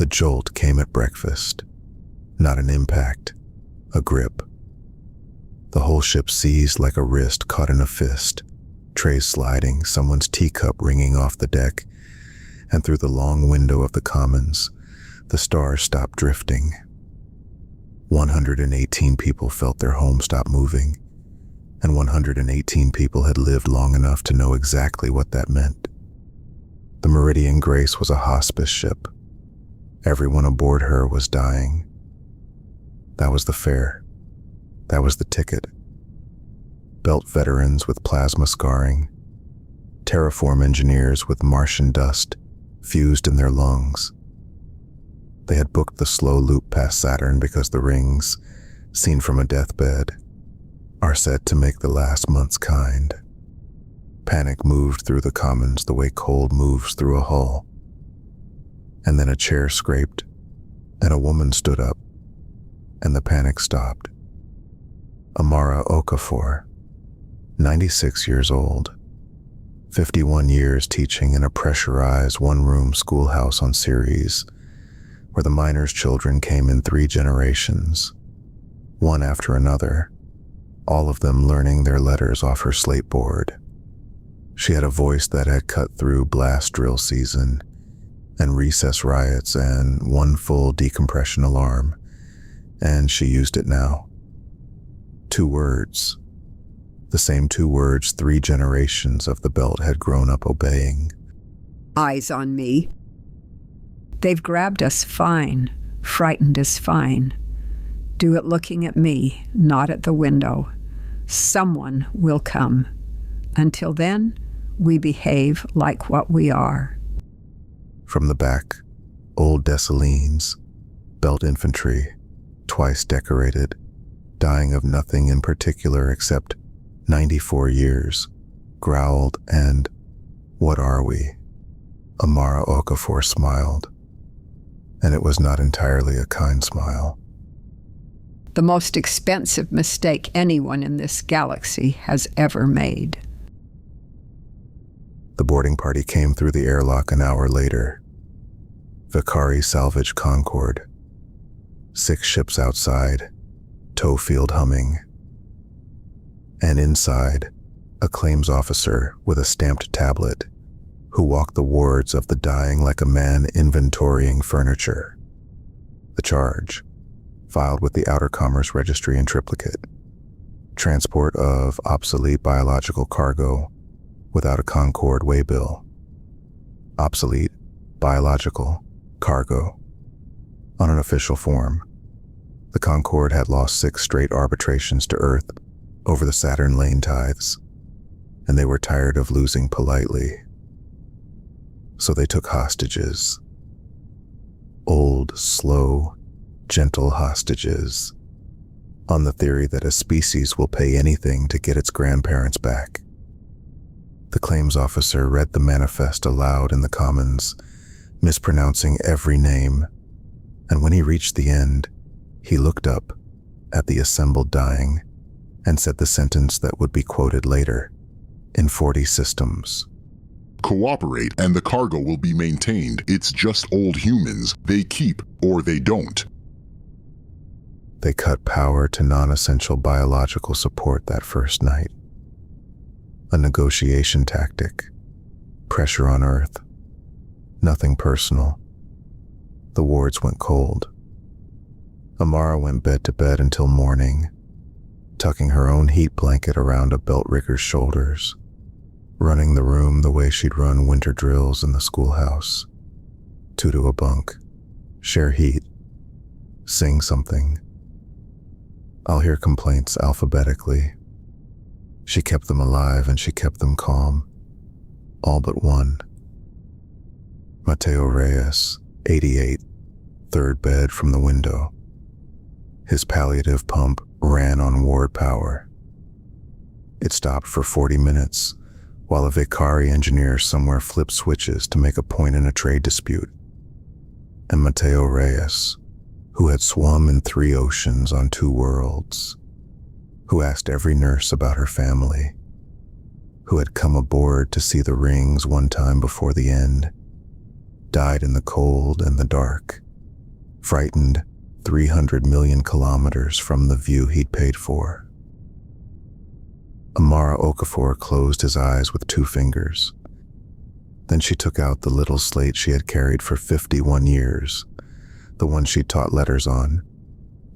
The jolt came at breakfast, not an impact, a grip. The whole ship seized like a wrist caught in a fist, trays sliding, someone's teacup ringing off the deck, and through the long window of the commons, the stars stopped drifting. 118 people felt their home stop moving, and 118 people had lived long enough to know exactly what that meant. The Meridian Grace was a hospice ship. Everyone aboard her was dying. That was the fare. That was the ticket. Belt veterans with plasma scarring, terraform engineers with Martian dust fused in their lungs. They had booked the slow loop past Saturn because the rings, seen from a deathbed, are said to make the last months kind. Panic moved through the commons the way cold moves through a hull. And then a chair scraped, and a woman stood up, and the panic stopped. Amara Okafor, 96 years old, 51 years teaching in a pressurized one-room schoolhouse on Ceres, where the miners' children came in 3 generations, one after another, all of them learning their letters off her slate board. She had a voice that had cut through blast drill season and recess riots and one full decompression alarm, and she used it now. 2 words, the same 2 words 3 generations of the belt had grown up obeying. Eyes on me. They've grabbed us fine, frightened us fine. Do it looking at me, not at the window. Someone will come. Until then, we behave like what we are. From the back, old Dessalines, belt infantry, twice decorated, dying of nothing in particular except 94 years, growled and, "What are we?" Amara Okafor smiled, and it was not entirely a kind smile. The most expensive mistake anyone in this galaxy has ever made. The boarding party came through the airlock an hour later. Vicari salvage Concord. 6 ships outside, tow field humming. And inside, a claims officer with a stamped tablet who walked the wards of the dying like a man inventorying furniture. The charge, filed with the Outer Commerce Registry in triplicate. Transport of obsolete biological cargo without a Concord waybill. Obsolete biological cargo. On an official form, the Concord had lost 6 straight arbitrations to Earth over the Saturn lane tithes, and they were tired of losing politely. So they took hostages. Old, slow, gentle hostages, on the theory that a species will pay anything to get its grandparents back. The claims officer read the manifest aloud in the commons, mispronouncing every name, and when he reached the end, he looked up at the assembled dying and said the sentence that would be quoted later in 40 systems. Cooperate and the cargo will be maintained. It's just old humans. They keep or they don't. They cut power to non-essential biological support that first night. A negotiation tactic. Pressure on Earth. Nothing personal. The wards went cold. Amara went bed to bed until morning, tucking her own heat blanket around a belt rigger's shoulders, running the room the way she'd run winter drills in the schoolhouse. 2 to a bunk, share heat, sing something. I'll hear complaints alphabetically. She kept them alive and she kept them calm, all but one. Mateo Reyes, 88, 3rd bed from the window. His palliative pump ran on ward power. It stopped for 40 minutes while a Vicari engineer somewhere flipped switches to make a point in a trade dispute. And Mateo Reyes, who had swum in 3 oceans on 2 worlds, who asked every nurse about her family, who had come aboard to see the rings one time before the end, died in the cold and the dark frightened 300 million kilometers from the view he'd paid for. Amara Okafor closed his eyes with 2 fingers. Then she took out the little slate she had carried for 51 years, the one she'd taught letters on,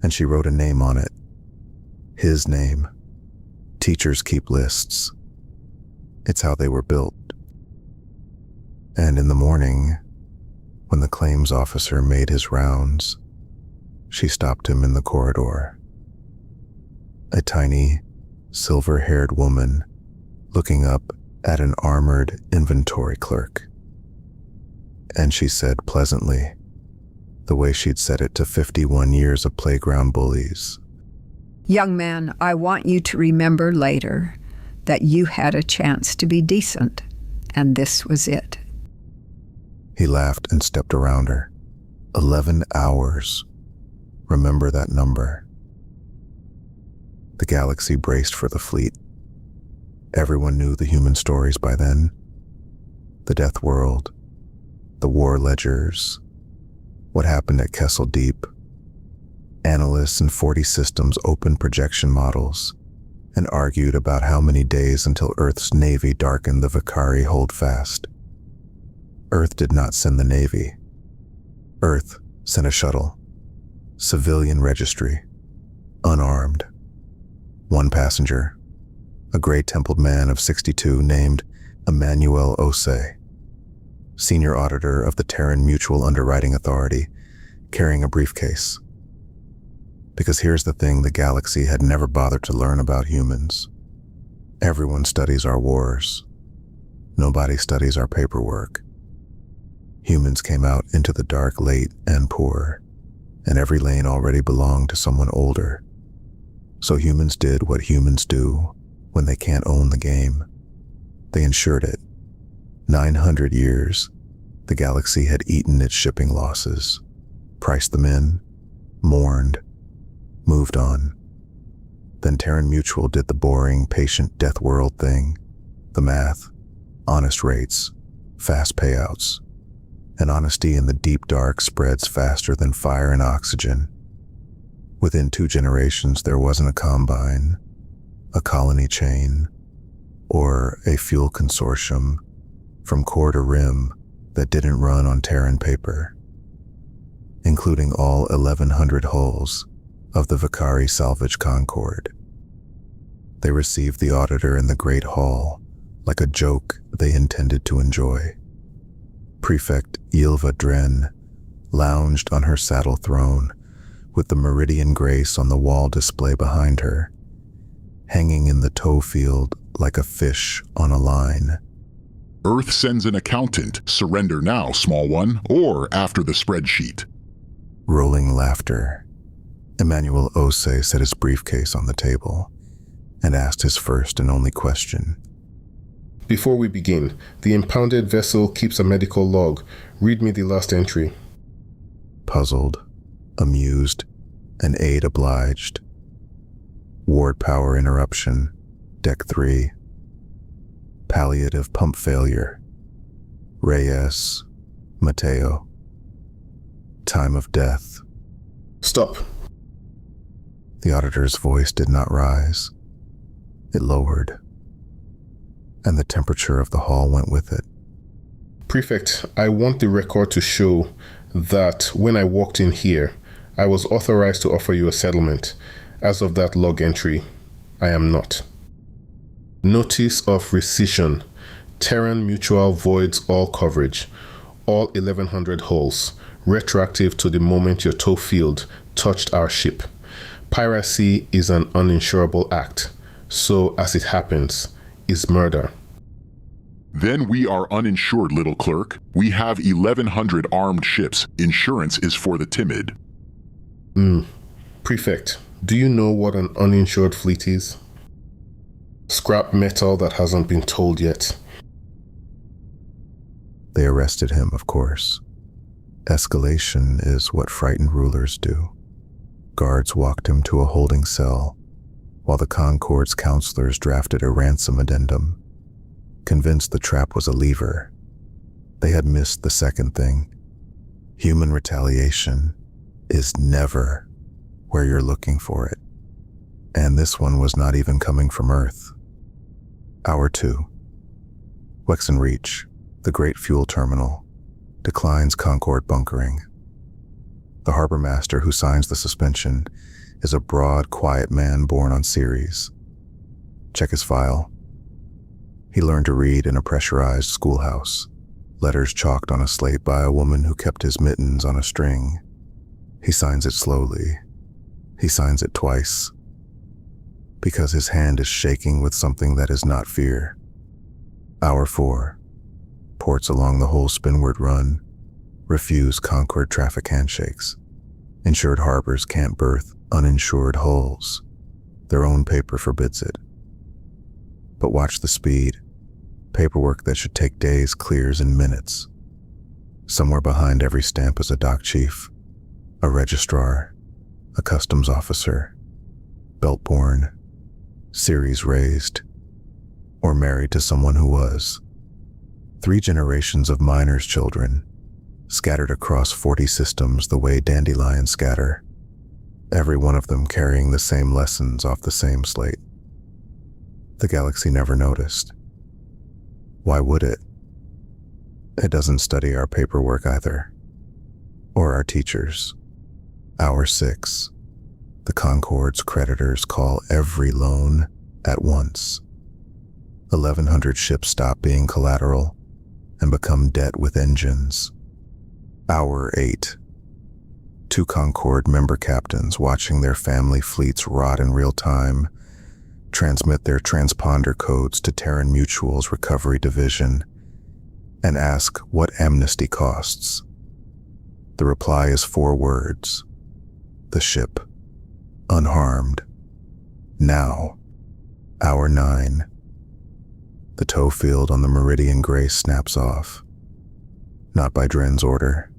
and she wrote a name on it. His name. Teachers keep lists. It's how they were built. And in the morning, when the claims officer made his rounds, she stopped him in the corridor. A tiny, silver-haired woman looking up at an armored inventory clerk. And she said pleasantly, the way she'd said it to 51 years of playground bullies, Young man, I want you to remember later that you had a chance to be decent, and this was it. He laughed and stepped around her. 11 hours. Remember that number. The galaxy braced for the fleet. Everyone knew the human stories by then. The Death World, the war ledgers, what happened at Kessel Deep. Analysts in 40 systems opened projection models and argued about how many days until Earth's Navy darkened the Vakari holdfast. Earth did not send the Navy. Earth sent a shuttle, civilian registry, unarmed. 1 passenger, a gray-templed man of 62 named Emmanuel Osei, senior auditor of the Terran Mutual Underwriting Authority, carrying a briefcase. Because here's the thing the galaxy had never bothered to learn about humans. Everyone studies our wars. Nobody studies our paperwork. Humans came out into the dark late and poor, and every lane already belonged to someone older. So humans did what humans do when they can't own the game. They insured it. 900 years, the galaxy had eaten its shipping losses, priced them in, mourned, moved on. Then Terran Mutual did the boring, patient Death World thing. The math, honest rates, fast payouts. And honesty in the deep dark spreads faster than fire and oxygen. Within 2 generations, there wasn't a combine, a colony chain, or a fuel consortium from core to rim that didn't run on Terran paper, including all 1,100 hulls of the Vakari salvage Concord. They received the auditor in the Great Hall like a joke they intended to enjoy. Prefect Ylva Dren lounged on her saddle throne with the meridian grace on the wall display behind her, hanging in the tow field like a fish on a line. Earth sends an accountant. Surrender now, small one, or after the spreadsheet. Rolling laughter. Emmanuel Osei set his briefcase on the table and asked his first and only question. Before we begin, the impounded vessel keeps a medical log. Read me the last entry. Puzzled, amused, an aide obliged. Ward power interruption, deck 3. Palliative pump failure. Reyes, Mateo. Time of death. Stop. The auditor's voice did not rise. It lowered, and the temperature of the hall went with it. Prefect, I want the record to show that when I walked in here, I was authorized to offer you a settlement. As of that log entry, I am not. Notice of rescission. Terran Mutual voids all coverage. All 1,100 hulls, retroactive to the moment your tow field touched our ship. Piracy is an uninsurable act, so as it happens, is murder. Then we are uninsured, little clerk. We have 1,100 armed ships. Insurance is for the timid. Prefect, do you know what an uninsured fleet is? Scrap metal that hasn't been told yet. They arrested him, of course. Escalation is what frightened rulers do. Guards walked him to a holding cell, while the Concord's counselors drafted a ransom addendum, convinced the trap was a lever. They had missed the second thing. Human retaliation is never where you're looking for it. And this one was not even coming from Earth. Hour 2. Wexon Reach, the great fuel terminal, declines Concorde bunkering. The harbor master who signs the suspension is a broad, quiet man born on Ceres. Check his file. He learned to read in a pressurized schoolhouse, letters chalked on a slate by a woman who kept his mittens on a string. He signs it slowly. He signs it twice, because his hand is shaking with something that is not fear. Hour 4. Ports along the whole Spinward Run refuse Concorde traffic handshakes. Insured harbors can't berth uninsured hulls. Their own paper forbids it. But watch the speed. Paperwork that should take days clears in minutes. Somewhere behind every stamp is a dock chief, a registrar, a customs officer, belt-born, Ceres raised, or married to someone who was. 3 generations of miners' children, scattered across 40 systems the way dandelions scatter, every one of them carrying the same lessons off the same slate. The galaxy never noticed. Why would it? It doesn't study our paperwork either, or our teachers. Hour 6. The Concorde's creditors call every loan at once. 1,100 ships stop being collateral and become debt with engines. Hour 8. 2 Concorde member captains watching their family fleets rot in real time transmit their transponder codes to Terran Mutual's recovery division and ask what amnesty costs. The reply is 4 words. The ship, unharmed. Now. Hour 9. The tow field on the Meridian Grace snaps off. Not by Dren's order.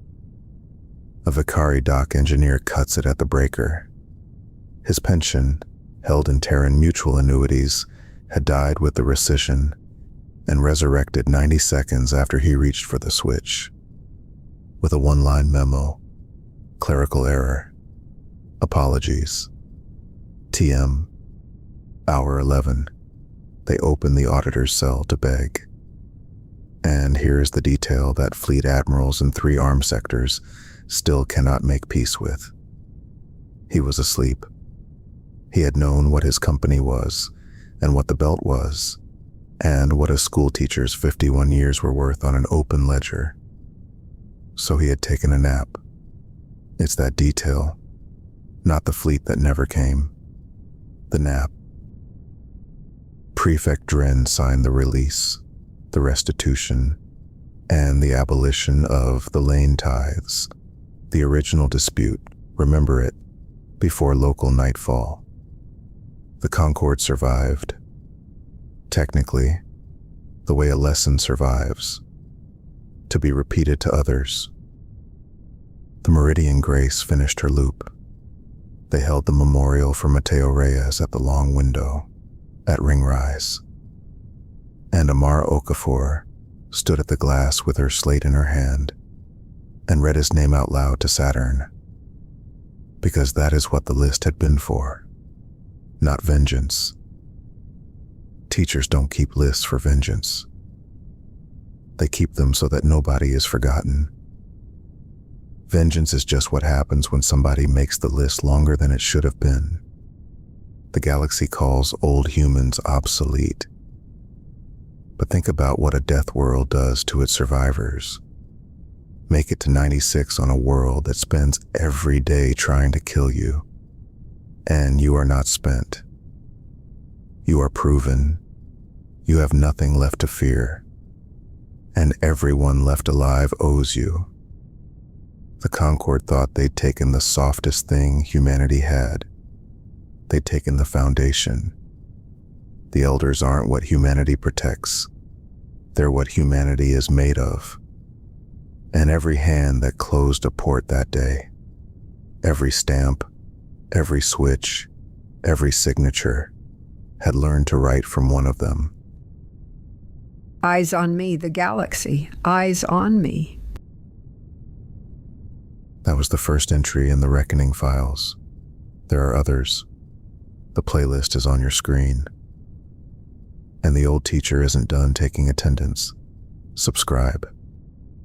A Vicari dock engineer cuts it at the breaker. His pension, held in Terran Mutual annuities, had died with the rescission and resurrected 90 seconds after he reached for the switch. With a 1-line memo. Clerical error. Apologies. TM. Hour 11. They open the auditor's cell to beg. And here is the detail that fleet admirals in 3 armed sectors still cannot make peace with. He was asleep. He had known what his company was, and what the belt was, and what a schoolteacher's 51 years were worth on an open ledger. So he had taken a nap. It's that detail, not the fleet that never came. The nap. Prefect Dren signed the release, the restitution, and the abolition of the lane tithes, the original dispute, remember it, before local nightfall. The Concorde survived. Technically, the way a lesson survives, to be repeated to others. The Meridian Grace finished her loop. They held the memorial for Mateo Reyes at the long window, at Ringrise. And Amara Okafor stood at the glass with her slate in her hand and read his name out loud to Saturn, because that is what the list had been for, not vengeance. Teachers don't keep lists for vengeance. They keep them so that nobody is forgotten. Vengeance is just what happens when somebody makes the list longer than it should have been. The galaxy calls old humans obsolete. But think about what a death world does to its survivors. Make it to 96 on a world that spends every day trying to kill you. And you are not spent. You are proven. You have nothing left to fear. And everyone left alive owes you. The Concorde thought they'd taken the softest thing humanity had. They'd taken the foundation. The elders aren't what humanity protects. They're what humanity is made of. And every hand that closed a port that day, every stamp, every switch, every signature, had learned to write from one of them. Eyes on me, the galaxy. Eyes on me. That was the first entry in the Reckoning files. There are others. The playlist is on your screen. And the old teacher isn't done taking attendance. Subscribe.